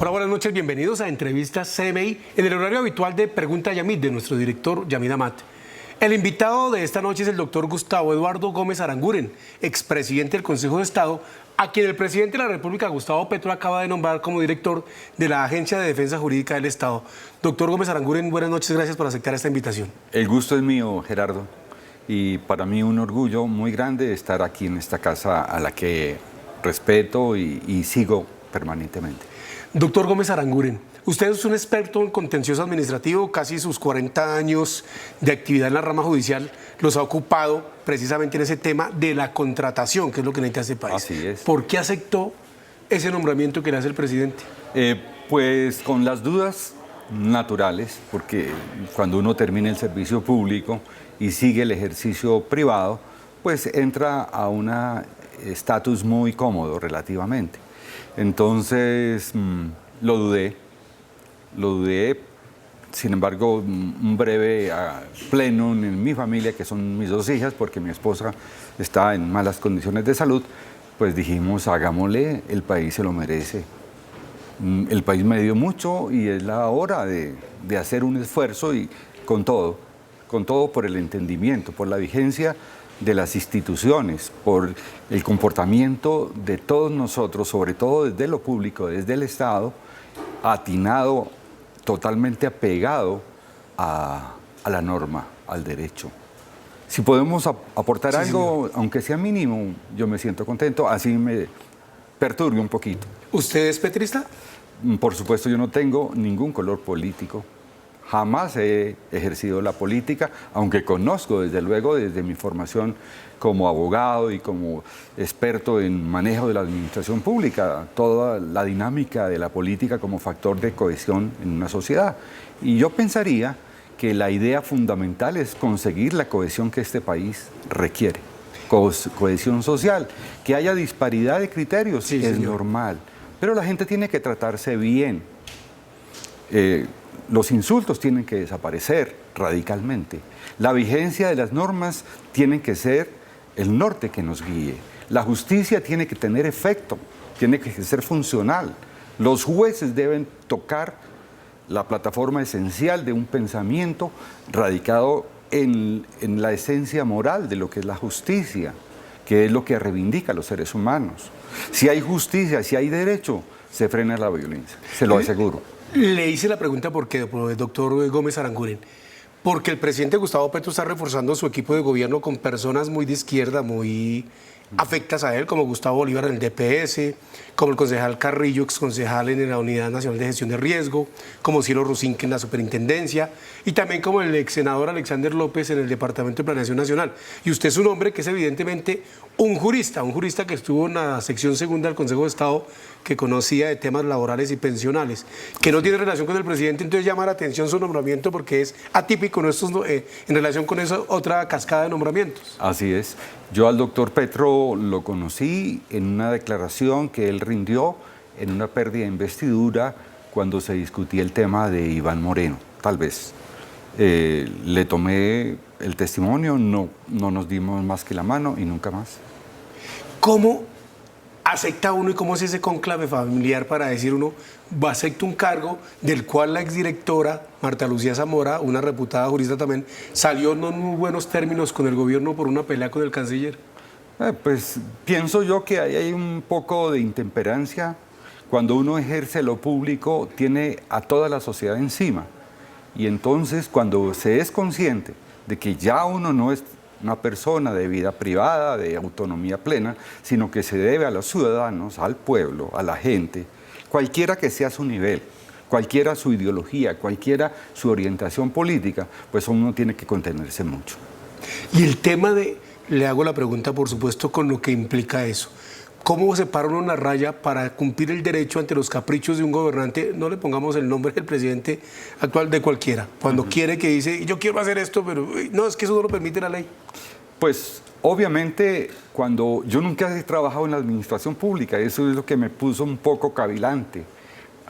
Hola, buenas noches, bienvenidos a Entrevistas CMI en el horario habitual de Pregunta Yamid de nuestro director Yamid Amat. El invitado de esta noche es el doctor Gustavo Eduardo Gómez Aranguren, expresidente del Consejo de Estado, a quien el presidente de la República, Gustavo Petro, acaba de nombrar como director de la Agencia de Defensa Jurídica del Estado. Doctor Gómez Aranguren, buenas noches, gracias por aceptar esta invitación. El gusto es mío, Gerardo, y para mí un orgullo muy grande estar aquí en esta casa a la que respeto y sigo permanentemente. Doctor Gómez Aranguren, usted es un experto en contencioso administrativo, casi sus 40 años de actividad en la rama judicial los ha ocupado precisamente en ese tema de la contratación, que es lo que necesita este país. Así es. ¿Por qué aceptó ese nombramiento que le hace el presidente? Pues con las dudas naturales, porque cuando uno termina el servicio público y sigue el ejercicio privado, pues entra a un estatus muy cómodo relativamente. Entonces lo dudé, sin embargo un breve pleno en mi familia, que son mis dos hijas, porque mi esposa está en malas condiciones de salud, pues dijimos hagámosle, el país se lo merece. El país me dio mucho y es la hora de hacer un esfuerzo y con todo por el entendimiento, por la vigencia de las instituciones, por el comportamiento de todos nosotros, sobre todo desde lo público, desde el Estado, atinado, totalmente apegado a la norma, al derecho. Si podemos aportar algo, señor, aunque sea mínimo, yo me siento contento, así me perturbe un poquito. ¿Usted es petrista? Por supuesto, yo no tengo ningún color político. Jamás he ejercido la política, aunque conozco desde luego desde mi formación como abogado y como experto en manejo de la administración pública, toda la dinámica de la política como factor de cohesión en una sociedad. Y yo pensaría que la idea fundamental es conseguir la cohesión que este país requiere. Cohesión social, que haya disparidad de criterios, sí, es normal, pero la gente tiene que tratarse bien. Los insultos tienen que desaparecer radicalmente. La vigencia de las normas tiene que ser el norte que nos guíe. La justicia tiene que tener efecto, tiene que ser funcional. Los jueces deben tocar la plataforma esencial de un pensamiento radicado en la esencia moral de lo que es la justicia, que es lo que reivindica a los seres humanos. Si hay justicia, si hay derecho, se frena la violencia, se lo aseguro. Le hice la pregunta por qué, doctor Gómez Aranguren. Porque el presidente Gustavo Petro está reforzando su equipo de gobierno con personas muy de izquierda, muy afectas a él, como Gustavo Bolívar en el DPS, como el concejal Carrillo, exconcejal en la Unidad Nacional de Gestión de Riesgo, como Ciro Rusinque en la Superintendencia, y también como el ex senador Alexander López en el Departamento de Planeación Nacional. Y usted es un hombre que es evidentemente un jurista que estuvo en la sección segunda del Consejo de Estado, que conocía de temas laborales y pensionales, que no tiene relación con el presidente, entonces llama la atención su nombramiento porque es atípico en relación con esa otra cascada de nombramientos. Así es. Yo al doctor Petro lo conocí en una declaración que él rindió en una pérdida de investidura cuando se discutía el tema de Iván Moreno, tal vez. Le tomé el testimonio, no nos dimos más que la mano y nunca más. ¿Cómo acepta uno y cómo es ese cónclave familiar para decir uno, acepto un cargo del cual la exdirectora Marta Lucía Zamora, una reputada jurista también, salió no en muy buenos términos con el gobierno por una pelea con el canciller? Pues pienso yo que ahí hay un poco de intemperancia. Cuando uno ejerce lo público, tiene a toda la sociedad encima. Y entonces, cuando se es consciente de que ya uno no es una persona de vida privada, de autonomía plena, sino que se debe a los ciudadanos, al pueblo, a la gente, cualquiera que sea su nivel, cualquiera su ideología, cualquiera su orientación política, pues uno tiene que contenerse mucho. Y el tema le hago la pregunta, por supuesto, con lo que implica eso. ¿Cómo separa uno la raya para cumplir el derecho ante los caprichos de un gobernante? No le pongamos el nombre del presidente actual, de cualquiera. Cuando quiere que dice, yo quiero hacer esto, pero no, es que eso no lo permite la ley. Pues obviamente cuando yo nunca he trabajado en la administración pública, eso es lo que me puso un poco cavilante,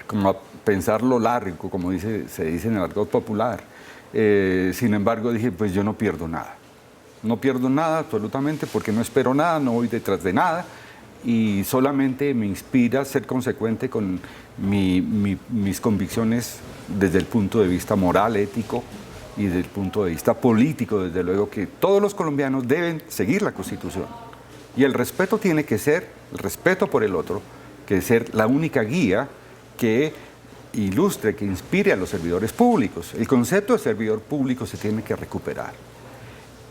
como a pensar lo largo, como se dice en el argot popular. Sin embargo dije, pues yo no pierdo nada. No pierdo nada absolutamente porque no espero nada, no voy detrás de nada. y solamente me inspira a ser consecuente con mis convicciones desde el punto de vista moral, ético y desde el punto de vista político, desde luego que todos los colombianos deben seguir la Constitución. Y el respeto tiene que ser, el respeto por el otro, que ser la única guía que ilustre, que inspire a los servidores públicos. El concepto de servidor público se tiene que recuperar.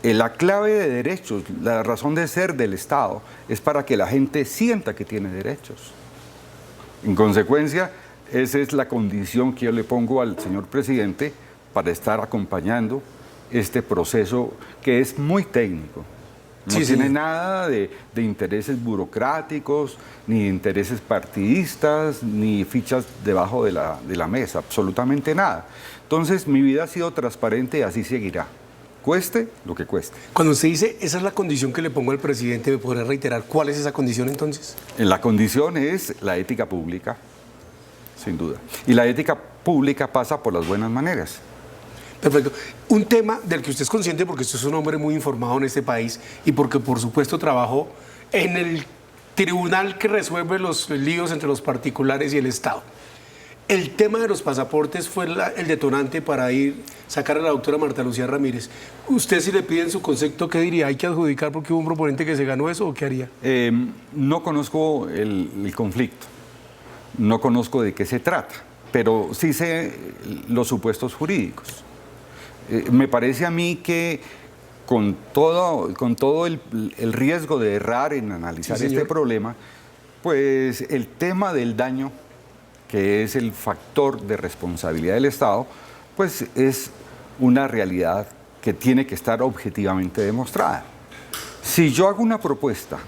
La clave de derechos, la razón de ser del Estado, es para que la gente sienta que tiene derechos. En consecuencia, esa es la condición que yo le pongo al señor presidente para estar acompañando este proceso que es muy técnico. No tiene nada de intereses burocráticos, ni de intereses partidistas, ni fichas debajo de la mesa, absolutamente nada. Entonces, mi vida ha sido transparente y así seguirá. Cueste lo que cueste. Cuando usted dice, esa es la condición que le pongo al presidente, ¿me podría reiterar cuál es esa condición entonces? La condición es la ética pública, sin duda. Y la ética pública pasa por las buenas maneras. Perfecto. Un tema del que usted es consciente porque usted es un hombre muy informado en este país y porque por supuesto trabajó en el tribunal que resuelve los líos entre los particulares y el Estado. El tema de los pasaportes fue el detonante para sacar a la doctora Marta Lucía Ramírez. ¿Usted si le piden su concepto, qué diría? ¿Hay que adjudicar porque hubo un proponente que se ganó eso o qué haría? No conozco el conflicto, no conozco de qué se trata, pero sí sé los supuestos jurídicos. Me parece a mí que con todo el riesgo de errar en analizar este problema, pues el tema del daño, que es el factor de responsabilidad del Estado, pues es una realidad que tiene que estar objetivamente demostrada. Si yo hago una propuesta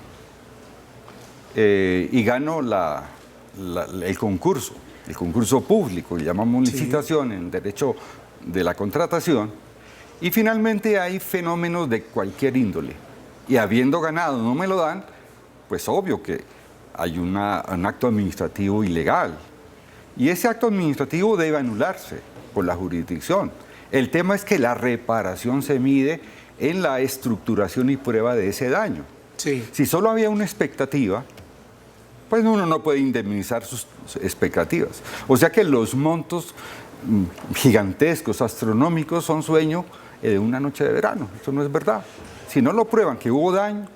y gano el concurso público, que llamamos licitación en derecho de la contratación, y finalmente hay fenómenos de cualquier índole, y habiendo ganado no me lo dan, pues obvio que hay un acto administrativo ilegal, y ese acto administrativo debe anularse por la jurisdicción. El tema es que la reparación se mide en la estructuración y prueba de ese daño. Sí. Si solo había una expectativa, pues uno no puede indemnizar sus expectativas. O sea que los montos gigantescos, astronómicos, son sueño de una noche de verano. Eso no es verdad. Si no lo prueban que hubo daño,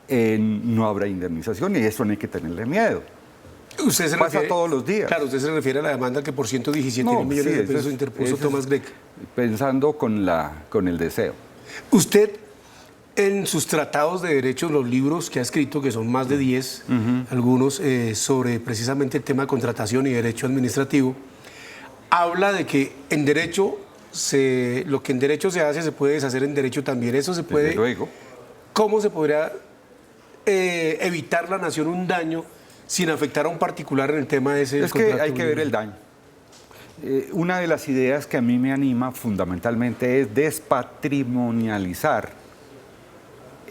no habrá indemnización y eso no hay que tenerle miedo. Usted se pasa refiere, todos los días. Claro, usted se refiere a la demanda que por 117.000 millones de pesos interpuso Tomás Greca. Pensando con el deseo. Usted, en sus tratados de derechos, los libros que ha escrito, que son más de 10, algunos sobre precisamente el tema de contratación y derecho administrativo, habla de que en derecho, lo que en derecho se hace, se puede deshacer en derecho también. Eso se puede. Desde luego. ¿Cómo se podría evitar la nación un daño sin afectar a un particular en el tema de ese contrato? Es que hay que ver el daño. Una de las ideas que a mí me anima fundamentalmente es despatrimonializar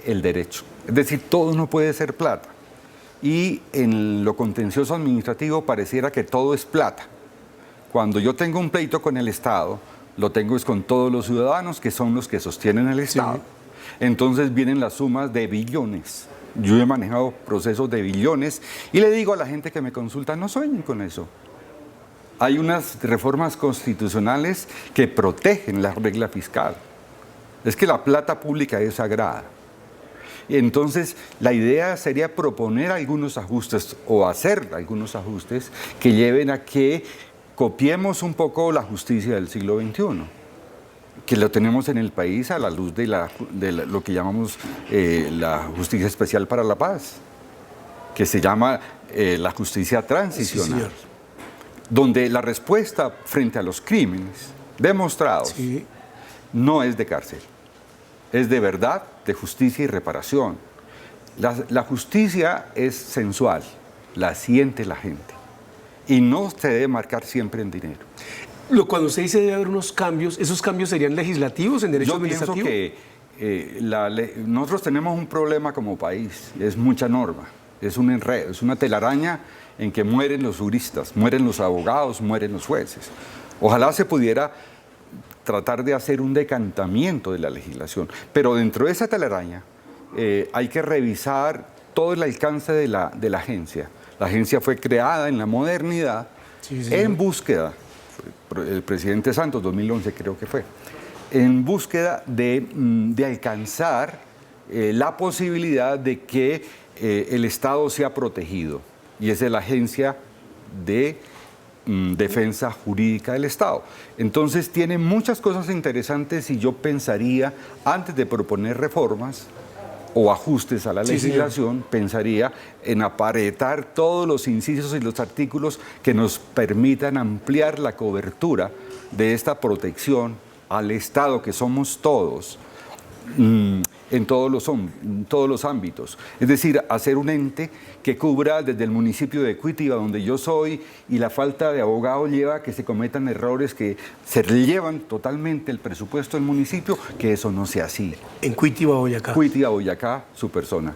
el derecho. Es decir, todo no puede ser plata. Y en lo contencioso administrativo pareciera que todo es plata. Cuando yo tengo un pleito con el Estado, lo tengo es con todos los ciudadanos que son los que sostienen el Estado. Sí. Entonces vienen las sumas de billones. Yo he manejado procesos de billones y le digo a la gente que me consulta, no sueñen con eso. Hay unas reformas constitucionales que protegen la regla fiscal. Es que la plata pública es sagrada. Entonces, la idea sería proponer algunos ajustes o hacer algunos ajustes que lleven a que copiemos un poco la justicia del siglo XXI, que lo tenemos en el país a la luz de lo que llamamos la justicia especial para la paz, que se llama la justicia transicional, donde la respuesta frente a los crímenes demostrados no es de cárcel, es de verdad, de justicia y reparación. La justicia es sensual, la siente la gente y no se debe marcar siempre en dinero. Cuando usted dice debe haber unos cambios, ¿esos cambios serían legislativos en derecho administrativo? Yo pienso que nosotros tenemos un problema como país, es mucha norma, es un enredo, es una telaraña en que mueren los juristas, mueren los abogados, mueren los jueces. Ojalá se pudiera tratar de hacer un decantamiento de la legislación, pero dentro de esa telaraña hay que revisar todo el alcance de la agencia. La agencia fue creada en la modernidad en búsqueda, el presidente Santos, 2011 creo que fue, en búsqueda de alcanzar la posibilidad de que el Estado sea protegido. Y esa es la agencia de defensa jurídica del Estado. Entonces tiene muchas cosas interesantes y yo pensaría, antes de proponer reformas o ajustes a la legislación, pensaría en aparetar todos los incisos y los artículos que nos permitan ampliar la cobertura de esta protección al Estado, que somos todos, en todos los ámbitos. Es decir, hacer un ente que cubra desde el municipio de Cuitiba, donde yo soy, y la falta de abogado lleva a que se cometan errores que se llevan totalmente el presupuesto del municipio, que eso no sea así. En Cuitiba, Boyacá. Cuitiba, Boyacá, su persona.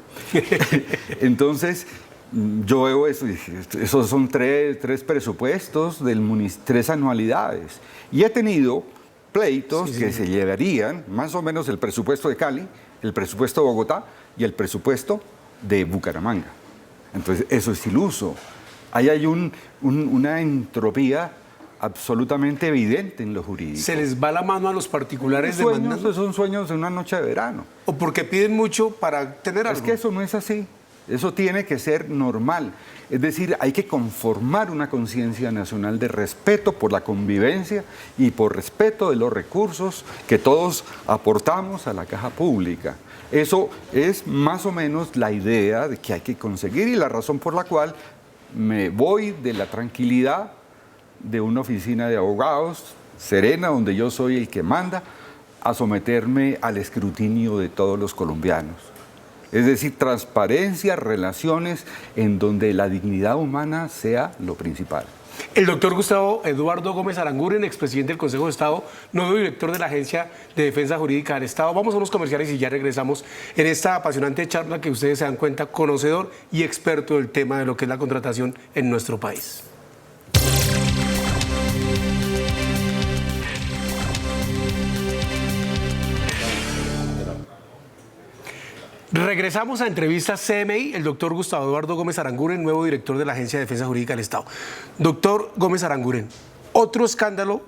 Entonces, yo veo eso, esos son tres presupuestos, 3 anualidades. Y he tenido pleitos que se llevarían más o menos el presupuesto de Cali, el presupuesto de Bogotá y el presupuesto de Bucaramanga. Entonces, eso es iluso. Ahí hay una entropía absolutamente evidente en lo jurídico. ¿Se les va la mano a los particulares demandando? Son sueños de una noche de verano. ¿O porque piden mucho para tener algo? Es que eso no es así. Eso tiene que ser normal. Es decir, hay que conformar una conciencia nacional de respeto por la convivencia y por respeto de los recursos que todos aportamos a la caja pública. Eso es más o menos la idea de que hay que conseguir y la razón por la cual me voy de la tranquilidad de una oficina de abogados serena, donde yo soy el que manda, a someterme al escrutinio de todos los colombianos. Es decir, transparencia, relaciones en donde la dignidad humana sea lo principal. El doctor Gustavo Eduardo Gómez Aranguren, expresidente del Consejo de Estado, nuevo director de la Agencia de Defensa Jurídica del Estado. Vamos a unos comerciales y ya regresamos en esta apasionante charla que ustedes se dan cuenta, conocedor y experto del tema de lo que es la contratación en nuestro país. Regresamos a entrevistas CMI, el doctor Gustavo Eduardo Gómez Aranguren, nuevo director de la Agencia de Defensa Jurídica del Estado. Doctor Gómez Aranguren, otro escándalo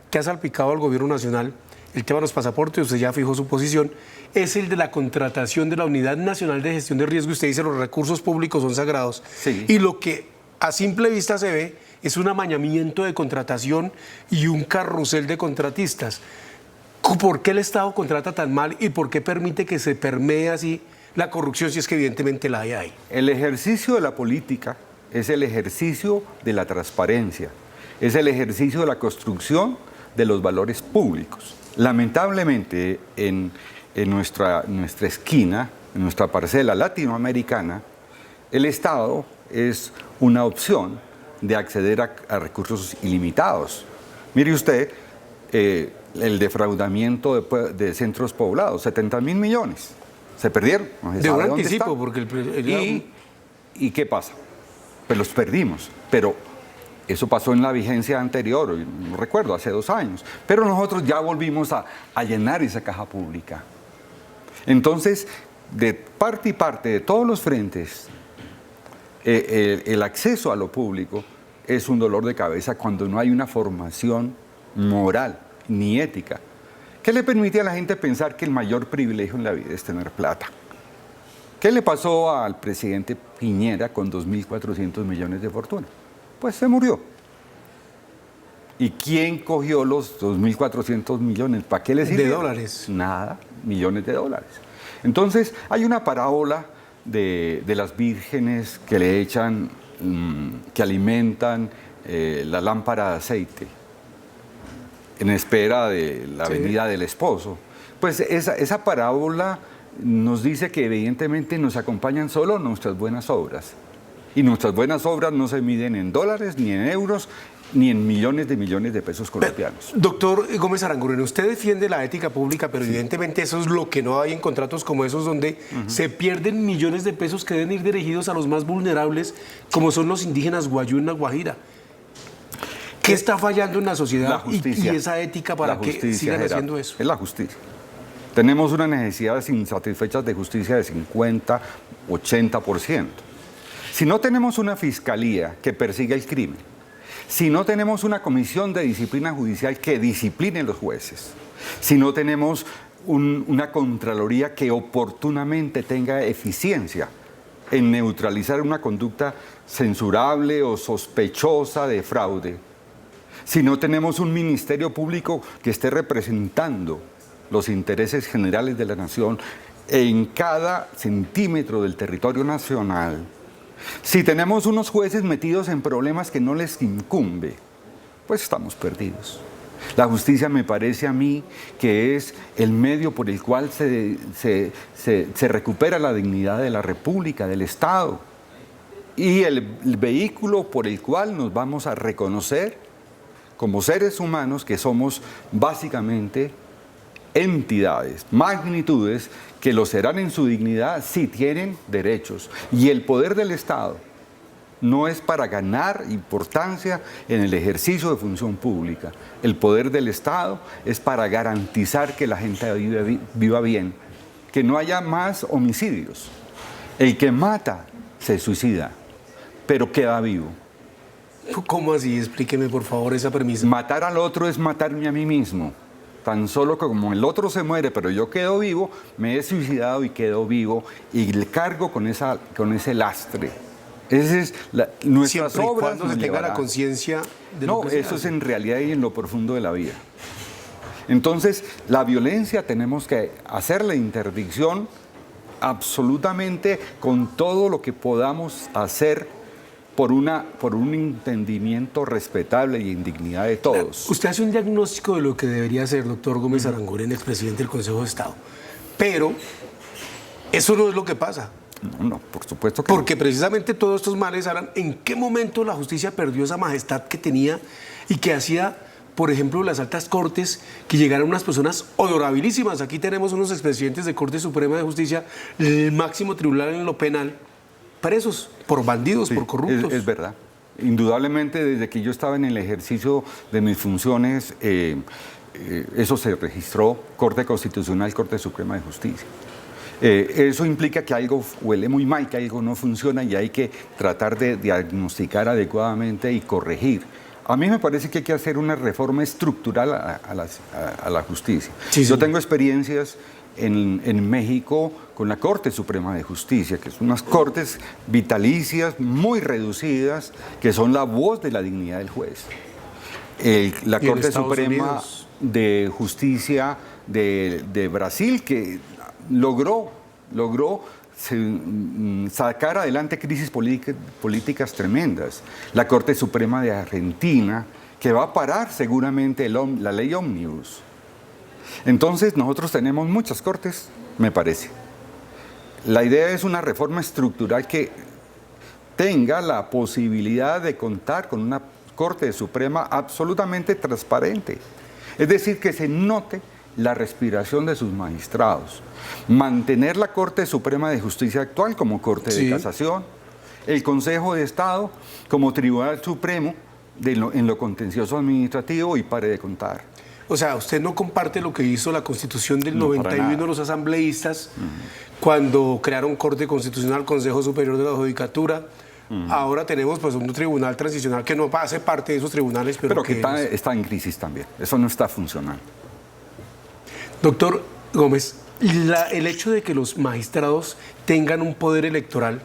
que ha salpicado al gobierno nacional, el tema de los pasaportes, usted ya fijó su posición, es el de la contratación de la Unidad Nacional de Gestión de Riesgo. Usted dice los recursos públicos son sagrados. Sí. Y lo que a simple vista se ve es un amañamiento de contratación y un carrusel de contratistas. ¿Por qué el Estado contrata tan mal y por qué permite que se permee así la corrupción si es que evidentemente la hay ahí? El ejercicio de la política es el ejercicio de la transparencia, es el ejercicio de la construcción de los valores públicos. Lamentablemente, en nuestra esquina, en nuestra parcela latinoamericana, el Estado es una opción de acceder a recursos ilimitados. Mire usted, el defraudamiento de centros poblados, 70.000 millones. Se perdieron. No se de sabe un dónde anticipo, están. porque ¿Y qué pasa? Pues los perdimos, pero eso pasó en la vigencia anterior, no recuerdo, hace 2 años. Pero nosotros ya volvimos a llenar esa caja pública. Entonces, de parte y parte, de todos los frentes, el acceso a lo público es un dolor de cabeza cuando no hay una formación moral ni ética, que le permite a la gente pensar que el mayor privilegio en la vida es tener plata. ¿Qué le pasó al presidente Piñera con 2.400 millones de fortuna? Pues se murió. ¿Y quién cogió los 2.400 millones? ¿Para qué le sirve? De dólares. Nada, millones de dólares. Entonces, hay una parábola de las vírgenes que le echan, que alimentan la lámpara de aceite en espera de la venida del esposo. Pues esa parábola nos dice que evidentemente nos acompañan solo nuestras buenas obras. Y nuestras buenas obras no se miden en dólares, ni en euros, ni en millones de pesos colombianos. Doctor Gómez Aranguren, usted defiende la ética pública, pero evidentemente eso es lo que no hay en contratos como esos, donde se pierden millones de pesos que deben ir dirigidos a los más vulnerables, como son los indígenas guayú en La Guajira. ¿Qué está fallando en la sociedad y esa ética para que sigan haciendo eso? Es la justicia. Tenemos unas necesidades insatisfechas de justicia de 50, 80%. Si no tenemos una fiscalía que persiga el crimen, si no tenemos una comisión de disciplina judicial que discipline a los jueces, si no tenemos una Contraloría que oportunamente tenga eficiencia en neutralizar una conducta censurable o sospechosa de fraude, si no tenemos un Ministerio Público que esté representando los intereses generales de la nación en cada centímetro del territorio nacional, si tenemos unos jueces metidos en problemas que no les incumbe, pues estamos perdidos. La justicia me parece a mí que es el medio por el cual se recupera la dignidad de la República, del Estado, y el vehículo por el cual nos vamos a reconocer como seres humanos que somos básicamente entidades, magnitudes que lo serán en su dignidad si tienen derechos. Y el poder del Estado no es para ganar importancia en el ejercicio de función pública. El poder del Estado es para garantizar que la gente viva bien, que no haya más homicidios. El que mata se suicida, pero queda vivo. ¿Cómo así? Explíqueme, por favor, esa premisa. Matar al otro es matarme a mí mismo. Tan solo que como el otro se muere, pero yo quedo vivo, me he suicidado y quedo vivo y le cargo con ese lastre. Esa es nuestras Siempre y obras cuando se tenga la conciencia de lo No, que se eso es hace. en realidad y en lo profundo de la vida. Entonces, la violencia tenemos que hacer la interdicción absolutamente con todo lo que podamos hacer por un entendimiento respetable y en dignidad de todos. Usted hace un diagnóstico de lo que debería ser, doctor Gómez Aranguren, expresidente del Consejo de Estado. Pero eso no es lo que pasa. No, por supuesto que Porque precisamente todos estos males hablan en qué momento la justicia perdió esa majestad que tenía y que hacía, por ejemplo, las altas cortes, que llegaran unas personas honorabilísimas. Aquí tenemos unos expresidentes de Corte Suprema de Justicia, el máximo tribunal en lo penal, presos por bandidos, sí, por corruptos. es verdad. Indudablemente, desde que yo estaba en el ejercicio de mis funciones, eso se registró, Corte Constitucional, Corte Suprema de Justicia. Eso implica que algo huele muy mal, que algo no funciona y hay que tratar de diagnosticar adecuadamente y corregir. A mí me parece que hay que hacer una reforma estructural a la justicia. Sí, sí. Yo tengo experiencias en México con la Corte Suprema de Justicia, que son unas cortes vitalicias muy reducidas, que son la voz de la dignidad del juez. La ¿Y en Corte Estados Suprema Unidos? de Justicia de Brasil, que logró sacar adelante crisis políticas tremendas. La Corte Suprema de Argentina, que va a parar seguramente la ley Ómnibus. Entonces, nosotros tenemos muchas cortes, me parece. La idea es una reforma estructural que tenga la posibilidad de contar con una Corte Suprema absolutamente transparente. Es decir, que se note la respiración de sus magistrados. Mantener la Corte Suprema de Justicia actual como Corte de Casación, el Consejo de Estado como Tribunal Supremo en lo contencioso administrativo y pare de contar. O sea, usted no comparte lo que hizo la Constitución del No, para 91 nada. los asambleístas cuando crearon Corte Constitucional, Consejo Superior de la Judicatura. Ahora tenemos pues un tribunal transicional que no hace parte de esos tribunales, pero Que que está en crisis también. Eso no está funcionando. Doctor Gómez, el hecho de que los magistrados tengan un poder electoral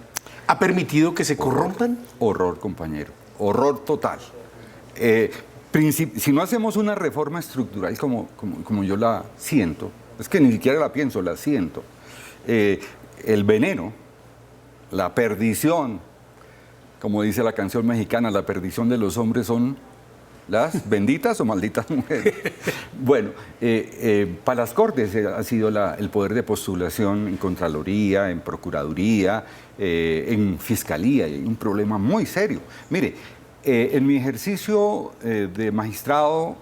ha permitido que se corrompan. Horror, compañero. Horror total. Si no hacemos una reforma estructural como yo la siento, es que ni siquiera la pienso, la siento, el veneno, la perdición, como dice la canción mexicana, la perdición de los hombres son las benditas o malditas mujeres. Bueno, para las Cortes ha sido el poder de postulación en Contraloría, en Procuraduría, en Fiscalía, y hay un problema muy serio. Mire, en mi ejercicio de magistrado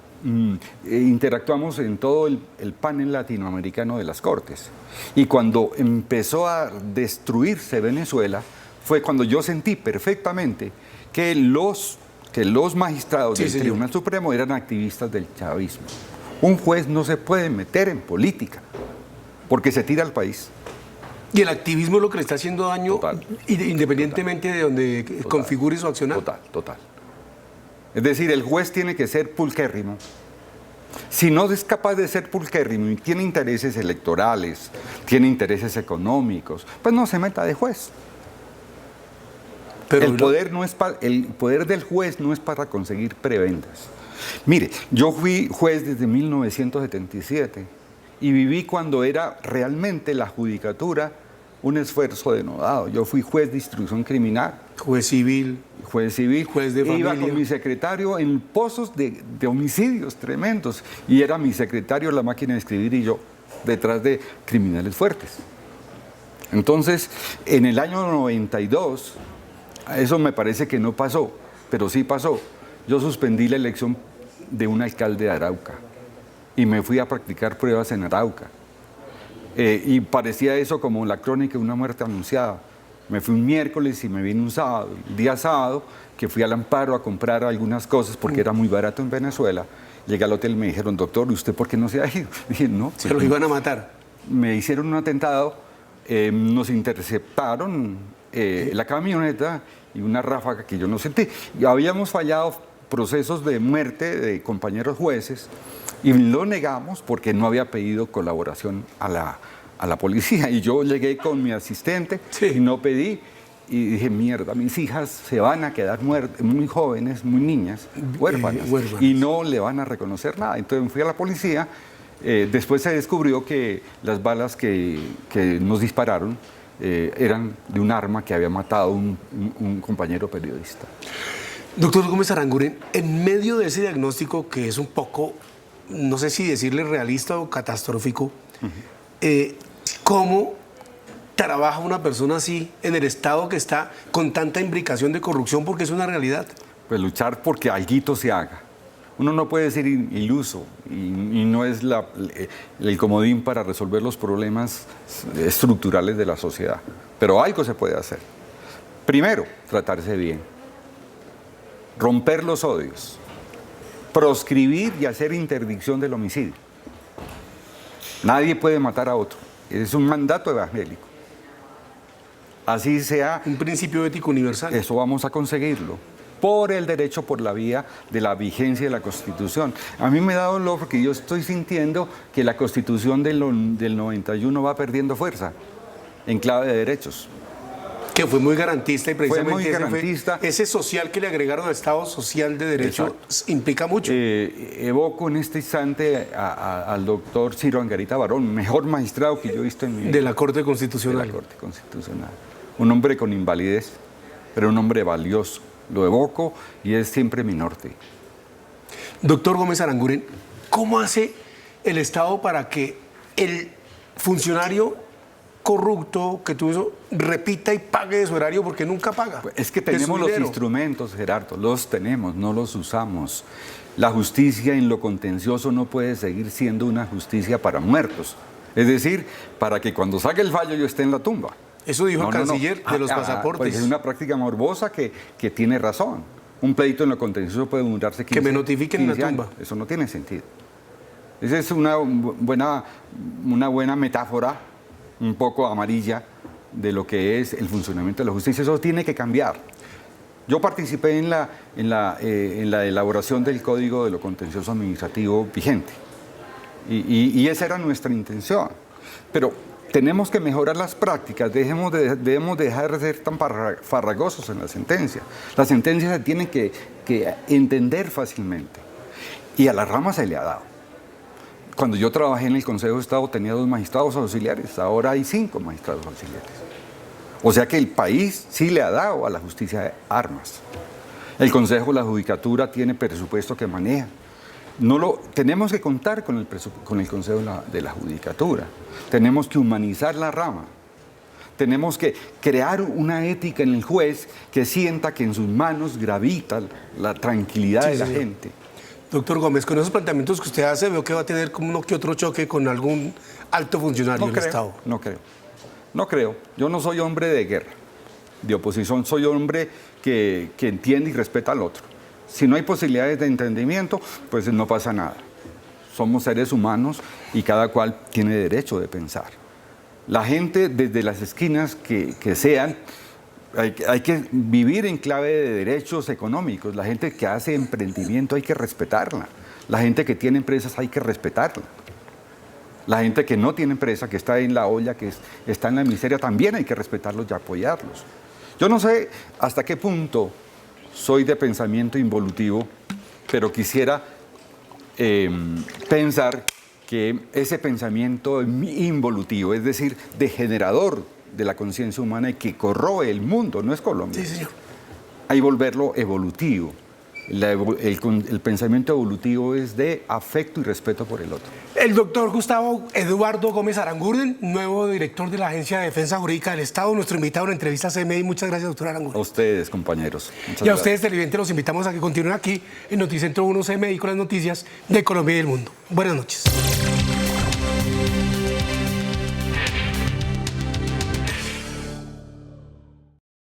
interactuamos en todo el panel latinoamericano de las Cortes. Y cuando empezó a destruirse Venezuela, fue cuando yo sentí perfectamente que los magistrados del Tribunal Supremo eran activistas del chavismo. Un juez no se puede meter en política. porque se tira al país. Y el activismo es lo que le está haciendo daño, Total. independientemente de donde configure su accionar. Total. Es decir, el juez tiene que ser pulquérrimo. Si no es capaz de ser pulquérrimo y tiene intereses electorales, tiene intereses económicos, pues no se meta de juez. Pero el poder del juez no es para conseguir prebendas. Mire, yo fui juez desde 1977 y viví cuando era realmente la judicatura un esfuerzo denodado. Yo fui juez de instrucción criminal. Juez civil. Juez civil. Juez de Iba familia. con mi secretario en pozos de homicidios tremendos. Y era mi secretario la máquina de escribir y yo detrás de criminales fuertes. Entonces, en el año 92, eso me parece que no pasó, pero sí pasó. Yo suspendí la elección de un alcalde de Arauca y me fui a practicar pruebas en Arauca. Y parecía eso como la crónica de una muerte anunciada. Me fui un miércoles y me vine un sábado. El día sábado, que fui al Amparo a comprar algunas cosas porque era muy barato en Venezuela, llegué al hotel y me dijeron, doctor, ¿y usted por qué no se ha ido? Dije, no. Se lo iban a matar. Me hicieron un atentado, nos interceptaron la camioneta y una ráfaga que yo no sentí. Y habíamos fallado procesos de muerte de compañeros jueces y lo negamos porque no había pedido colaboración a la policía. Y yo llegué con mi asistente y no pedí. Y dije, mierda, mis hijas se van a quedar muertas, muy jóvenes, muy niñas, huérfanas, y no le van a reconocer nada. Entonces fui a la policía. Después se descubrió que las balas que nos dispararon eran de un arma que había matado un compañero periodista. Doctor Gómez Aranguren, en medio de ese diagnóstico que es un poco, no sé si decirle realista o catastrófico, ¿cómo trabaja una persona así en el estado que está con tanta imbricación de corrupción? Porque es una realidad. Pues luchar porque alguito se haga. Uno no puede ser iluso y no es el comodín para resolver los problemas estructurales de la sociedad. Pero algo se puede hacer. Primero, tratarse bien. Romper los odios. Proscribir y hacer interdicción del homicidio. Nadie puede matar a otro. Es un mandato evangélico. Así sea. Un principio ético universal. Eso vamos a conseguirlo. Por el derecho, por la vía de la vigencia de la Constitución. A mí me da dolor porque yo estoy sintiendo que la Constitución del 91 va perdiendo fuerza en clave de derechos. Que fue muy garantista y precisamente fue muy garantista. Ese social que le agregaron al Estado social de derecho implica mucho. Evoco en este instante al doctor Ciro Angarita Barón, mejor magistrado que yo he visto en mi vida. De la Corte Constitucional. De la Corte Constitucional. Un hombre con invalidez, pero un hombre valioso. Lo evoco y es siempre mi norte. Doctor Gómez Aranguren, ¿cómo hace el Estado para que el funcionario corrupto que tuvo eso repita y pague de su erario porque nunca paga? Pues es que tenemos los instrumentos, Gerardo, los tenemos, no los usamos. La justicia en lo contencioso no puede seguir siendo una justicia para muertos. Es decir, para que cuando salga el fallo yo esté en la tumba. Eso dijo el canciller de los pasaportes. Pues es una práctica morbosa que tiene razón. Un pleito en lo contencioso puede durarse 15 años. Que me notifiquen en la tumba. Eso no tiene sentido. Esa es una buena metáfora, un poco amarilla, de lo que es el funcionamiento de la justicia. Eso tiene que cambiar. Yo participé en la elaboración del Código de lo Contencioso Administrativo vigente. Y esa era nuestra intención. Pero tenemos que mejorar las prácticas, debemos dejar de ser tan farragosos en la sentencia. Las sentencias se tienen que entender fácilmente. Y a la rama se le ha dado. Cuando yo trabajé en el Consejo de Estado tenía 2 magistrados auxiliares, ahora hay 5 magistrados auxiliares. O sea que el país sí le ha dado a la justicia armas. El Consejo de la Judicatura tiene presupuesto que maneja. Tenemos que contar con el Consejo de la Judicatura. Tenemos que humanizar la rama. Tenemos que crear una ética en el juez que sienta que en sus manos gravita la tranquilidad de la gente. Doctor Gómez, con esos planteamientos que usted hace, veo que va a tener como uno que otro choque con algún alto funcionario del Estado. No creo. Yo no soy hombre de guerra, de oposición. Soy hombre que entiende y respeta al otro. Si no hay posibilidades de entendimiento, pues no pasa nada. Somos seres humanos y cada cual tiene derecho de pensar. La gente desde las esquinas que sean, hay que vivir en clave de derechos económicos. La gente que hace emprendimiento hay que respetarla. La gente que tiene empresas hay que respetarla. La gente que no tiene empresa, que está en la olla, que está en la miseria, también hay que respetarlos y apoyarlos. Yo no sé hasta qué punto soy de pensamiento involutivo, pero quisiera pensar que ese pensamiento involutivo, es decir, degenerador de la conciencia humana y que corroe el mundo, no es Colombia. Sí, señor. Hay que volverlo evolutivo. El pensamiento evolutivo es de afecto y respeto por el otro. El doctor Gustavo Eduardo Gómez Aranguren, nuevo director de la Agencia de Defensa Jurídica del Estado, nuestro invitado en la entrevista CMI. Muchas gracias, doctor Aranguren. A ustedes, compañeros. Muchas Y a gracias. ustedes, televidentes, los invitamos a que continúen aquí en Noticentro 1 CMI con las noticias de Colombia y del mundo. Buenas noches.